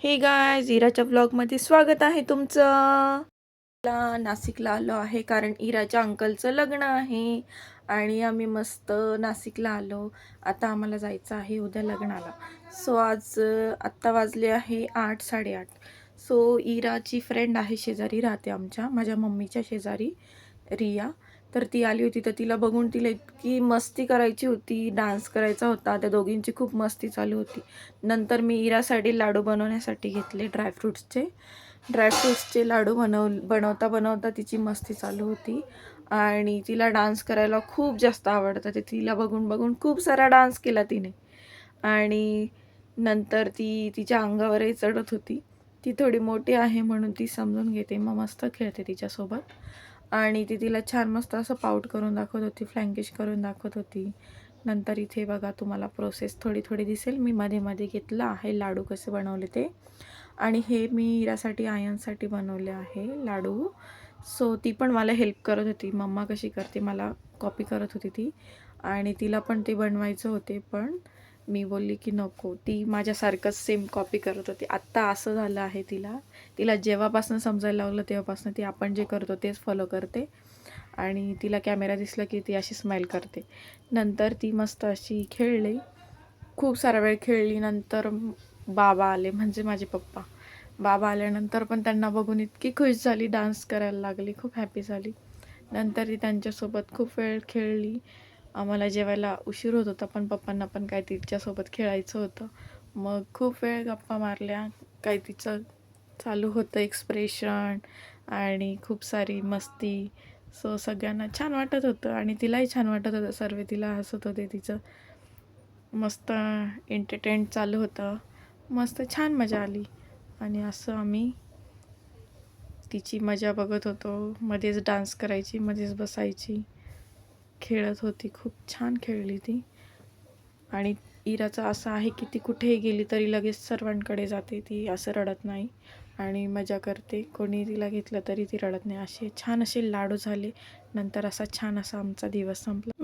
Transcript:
हे गायज, इराच्या ब्लॉगमध्ये स्वागत आहे तुमचं. नाशिकला आलो आहे कारण इराच्या अंकलचं लग्न आहे आणि आम्ही मस्त नाशिकला आलो. आता आम्हाला जायचं आहे उद्या लग्नाला. सो आज आत्ता वाजले आहे 8:30. सो इराची फ्रेंड आहे, शेजारी राहते माझ्या मम्मीच्या शेजारी, रिया. तर ती आली होती, तर तिला बघून तिला इतकी मस्ती करायची होती, डान्स करायचा होता. त्या दोघींची खूप मस्ती चालू होती. नंतर मी इरासाठी लाडू बनवण्यासाठी घेतले, ड्रायफ्रूट्सचे लाडू बनवता बनवता तिची मस्ती चालू होती. आणि तिला डान्स करायला खूप जास्त आवडतं. ते तिला बघून बघून खूप सारा डान्स केला तिने. आणि नंतर ती तिच्या अंगावरही चढत होती. ती थोडी मोठी आहे म्हणून ती समजून घेते, मग मस्त खेळते तिच्यासोबत. आणि ती तिला छान मस्त असं पाऊट करून दाखवत होती, फ्लँकिश करून दाखवत होती. नंतर इथे बघा, तुम्हाला प्रोसेस थोडी थोडी दिसेल. मी मध्ये मध्ये घेतलं आहे लाडू कसे बनवले ते. आणि हे मी हिरासाठी, आयनसाठी बनवले आहे लाडू. सो ती पण मला हेल्प करत होती, मम्मा कशी करते मला कॉपी करत होती ती. आणि तिला पण ते बनवायचं होते, पण मी बोलली की नको. ती माझ्यासारखंच सेम कॉपी करत होती. आत्ता असं झालं आहे, तिला जेव्हापासून समजायला लागलं तेव्हापासून ती आपण जे करतो तेच फॉलो करते. आणि तिला कॅमेरा दिसला की ती अशी स्माईल करते. नंतर ती मस्त अशी खेळली, खूप सारा वेळ खेळली. नंतर बाबा आले, म्हणजे माझे पप्पा. बाबा आल्यानंतर पण त्यांना बघून इतकी खुश झाली, डान्स करायला लागली, खूप हॅपी झाली. नंतर ती त्यांच्यासोबत खूप वेळ खेळली. आम्हाला जेवायला उशीर होत होता, पण पप्पांना पण काय तिच्यासोबत खेळायचं होतं. मग खूप वेळ गप्पा मारल्या. काय तिचं चालू होतं एक्सप्रेशन आणि खूप सारी मस्ती. सो सगळ्यांना छान वाटत होतं आणि तिलाही छान वाटत होतं. सर्व तिला हसत होते. तिचं मस्त एंटरटेन चालू होतं. मस्त छान मजा आली. आणि असं आम्ही तिची मजा बघत होतो. मध्येच डान्स करायची, मध्येच बसायची, खेळत होती. खूप छान खेळली ती. आणि इराचं असं आहे की ती कुठेही गेली तरी लगेच सर्वांकडे जाते. ती असं रडत नाही आणि मजा करते. कोणी तिला घेतलं तरी ती रडत नाही. असे छान असे लाडू झाले. नंतर असा छान असा आमचा दिवस संपला.